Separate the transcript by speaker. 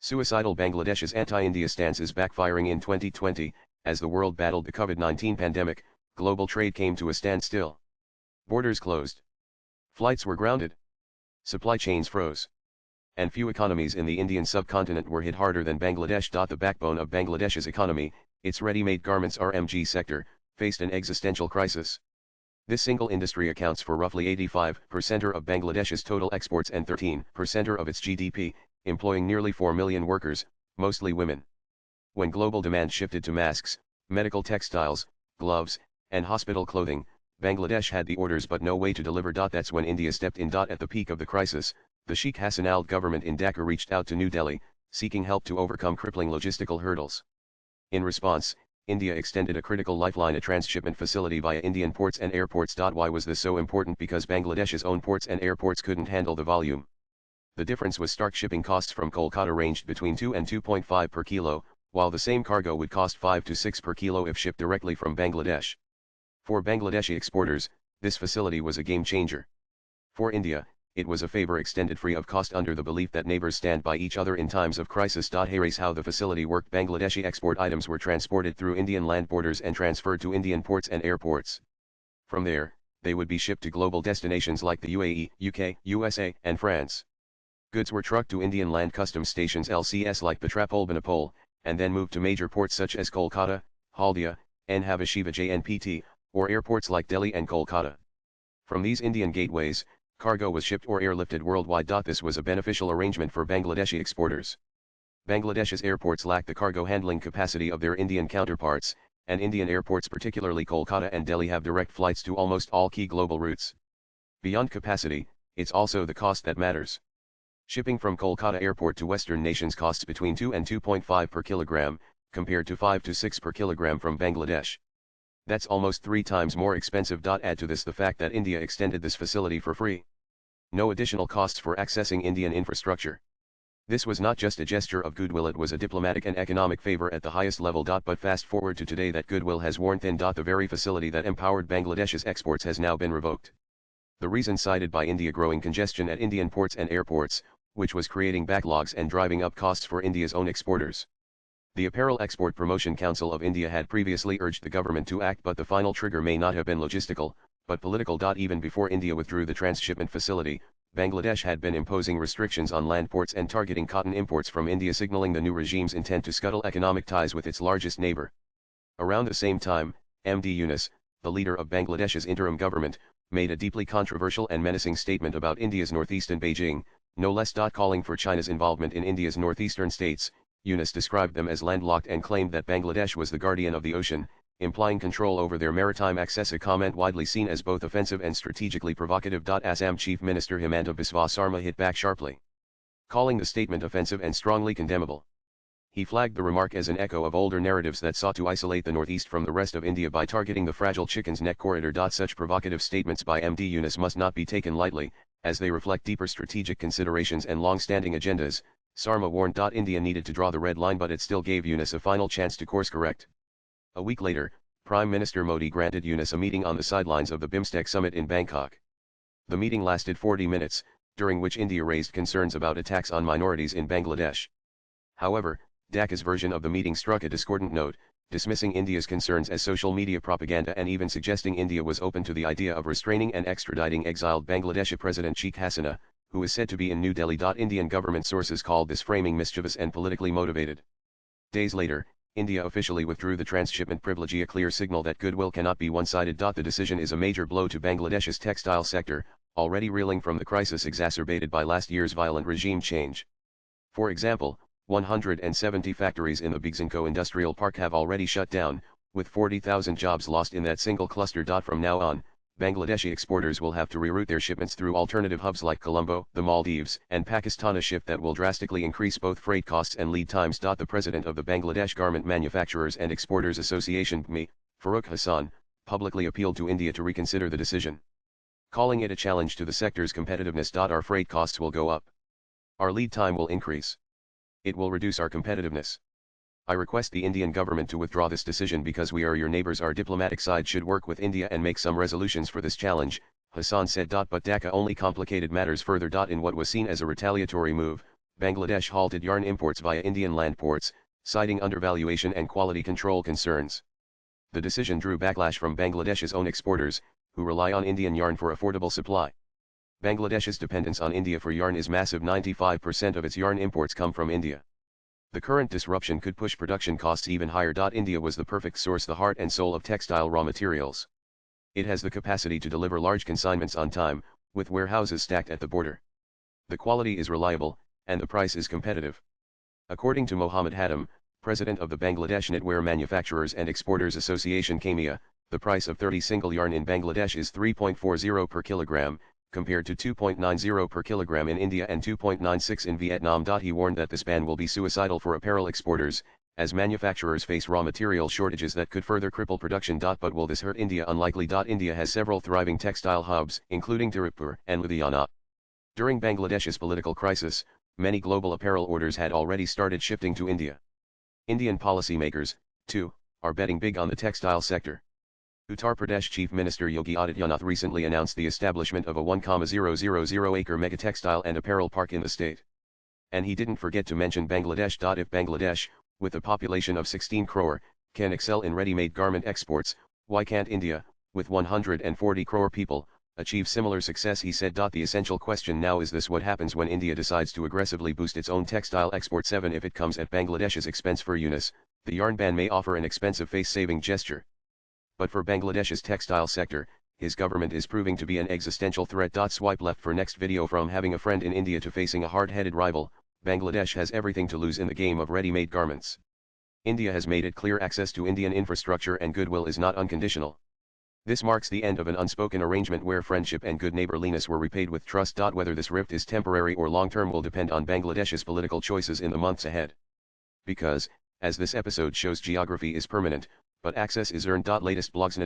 Speaker 1: Suicidal Bangladesh's anti-India stance is backfiring in 2020, as the world battled the COVID-19 pandemic, global trade came to a standstill. Borders closed. Flights were grounded. Supply chains froze. And few economies in the Indian subcontinent were hit harder than Bangladesh. The backbone of Bangladesh's economy, its ready-made garments RMG sector, faced an existential crisis. This single industry accounts for roughly 85% of Bangladesh's total exports and 13% of its GDP, employing nearly 4 million workers, mostly women. When global demand shifted to masks, medical textiles, gloves, and hospital clothing, Bangladesh had the orders but no way to deliver. That's when India stepped in. At the peak of the crisis, the Sheikh Hasina government in Dhaka reached out to New Delhi, seeking help to overcome crippling logistical hurdles. In response, India extended a critical lifeline, a transshipment facility via Indian ports and airports. Why was this so important? Because Bangladesh's own ports and airports couldn't handle the volume. The difference was stark. Shipping costs from Kolkata ranged between 2 and 2.5 per kilo, while the same cargo would cost 5 to 6 per kilo if shipped directly from Bangladesh. For Bangladeshi exporters, this facility was a game changer. For India, it was a favor extended free of cost under the belief that neighbors stand by each other in times of crisis. Here's how the facility worked. Bangladeshi export items were transported through Indian land borders and transferred to Indian ports and airports. From there, they would be shipped to global destinations like the UAE, UK, USA, and France. Goods were trucked to Indian land customs stations LCS like Petrapolbanipol, and then moved to major ports such as Kolkata, Haldia, and Havashiva JNPT, or airports like Delhi and Kolkata. From these Indian gateways, cargo was shipped or airlifted worldwide. This was a beneficial arrangement for Bangladeshi exporters. Bangladesh's airports lack the cargo handling capacity of their Indian counterparts, and Indian airports, particularly Kolkata and Delhi, have direct flights to almost all key global routes. Beyond capacity, it's also the cost that matters. Shipping from Kolkata airport to Western nations costs between 2 and 2.5 per kilogram, compared to 5 to 6 per kilogram from Bangladesh. That's almost 3 times more expensive. Add to this the fact that India extended this facility for free. No additional costs for accessing Indian infrastructure. This was not just a gesture of goodwill, it was a diplomatic and economic favor at the highest level. But fast forward to today, that goodwill has worn thin. The very facility that empowered Bangladesh's exports has now been revoked. The reason cited by India: growing congestion at Indian ports and airports, which was creating backlogs and driving up costs for India's own exporters. The Apparel Export Promotion Council of India had previously urged the government to act, but the final trigger may not have been logistical, but political. Even before India withdrew the transshipment facility, Bangladesh had been imposing restrictions on land ports and targeting cotton imports from India, signaling the new regime's intent to scuttle economic ties with its largest neighbor. Around the same time, MD Yunus, the leader of Bangladesh's interim government, made a deeply controversial and menacing statement about India's northeast and Beijing, no less. Calling for China's involvement in India's northeastern states, Yunus described them as landlocked and claimed that Bangladesh was the guardian of the ocean, implying control over their maritime access, a comment widely seen as both offensive and strategically provocative. Assam Chief Minister Himanta Biswa Sarma hit back sharply, calling the statement offensive and strongly condemnable. He flagged the remark as an echo of older narratives that sought to isolate the Northeast from the rest of India by targeting the fragile chicken's neck corridor. Such provocative statements by MD Yunus must not be taken lightly, as they reflect deeper strategic considerations and long-standing agendas. Sarma warned India needed to draw the red line, but it still gave Yunus a final chance to course correct. A week later, Prime Minister Modi granted Yunus a meeting on the sidelines of the BIMSTEC summit in Bangkok. The meeting lasted 40 minutes, during which India raised concerns about attacks on minorities in Bangladesh. However, Dhaka's version of the meeting struck a discordant note, dismissing India's concerns as social media propaganda and even suggesting India was open to the idea of restraining and extraditing exiled Bangladeshi President Sheikh Hasina, who is said to be in New Delhi. Indian government sources called this framing mischievous and politically motivated. Days later, India officially withdrew the transshipment privilege, a clear signal that goodwill cannot be one-sided. The decision is a major blow to Bangladesh's textile sector, already reeling from the crisis exacerbated by last year's violent regime change. For example, 170 factories in the Bigzinko industrial park have already shut down, with 40,000 jobs lost in that single cluster. From now on, Bangladeshi exporters will have to reroute their shipments through alternative hubs like Colombo, the Maldives, and Pakistan, a shift that will drastically increase both freight costs and lead times. The president of the Bangladesh Garment Manufacturers and Exporters Association (BME), Farooq Hassan, publicly appealed to India to reconsider the decision, calling it a challenge to the sector's competitiveness. Our freight costs will go up. Our lead time will increase. It will reduce our competitiveness. I request the Indian government to withdraw this decision because we are your neighbors. Our diplomatic side should work with India and make some resolutions for this challenge, Hassan said. But Dhaka only complicated matters further. In what was seen as a retaliatory move, Bangladesh halted yarn imports via Indian land ports, citing undervaluation and quality control concerns. The decision drew backlash from Bangladesh's own exporters, who rely on Indian yarn for affordable supply. Bangladesh's dependence on India for yarn is massive. 95% of its yarn imports come from India. The current disruption could push production costs even higher. India was the perfect source, the heart and soul of textile raw materials. It has the capacity to deliver large consignments on time, with warehouses stacked at the border. The quality is reliable, and the price is competitive. According to Mohammed Hadam, president of the Bangladesh Knitwear Manufacturers and Exporters Association KMEA, the price of 30 single yarn in Bangladesh is 3.40 per kilogram, compared to 2.90 per kilogram in India and 2.96 in Vietnam. He warned that this ban will be suicidal for apparel exporters, as manufacturers face raw material shortages that could further cripple production. But will this hurt India? Unlikely. India has several thriving textile hubs, including Tirupur and Ludhiana. During Bangladesh's political crisis, many global apparel orders had already started shifting to India. Indian policymakers, too, are betting big on the textile sector. Uttar Pradesh Chief Minister Yogi Adityanath recently announced the establishment of a 1,000-acre mega-textile and apparel park in the state. And he didn't forget to mention Bangladesh. If Bangladesh, with a population of 16 crore, can excel in ready-made garment exports, why can't India, with 140 crore people, achieve similar success? He said. The essential question now is this: what happens when India decides to aggressively boost its own textile export? 7. If it comes at Bangladesh's expense. For Yunus, the yarn ban may offer an expensive face-saving gesture. But for Bangladesh's textile sector, his government is proving to be an existential threat. Swipe left for next video. From having a friend in India to facing a hard-headed rival, Bangladesh has everything to lose in the game of ready-made garments. India has made it clear access to Indian infrastructure and goodwill is not unconditional. This marks the end of an unspoken arrangement where friendship and good neighborliness were repaid with trust. Whether this rift is temporary or long-term will depend on Bangladesh's political choices in the months ahead. Because, as this episode shows, geography is permanent, but access is earned. Latest blogs.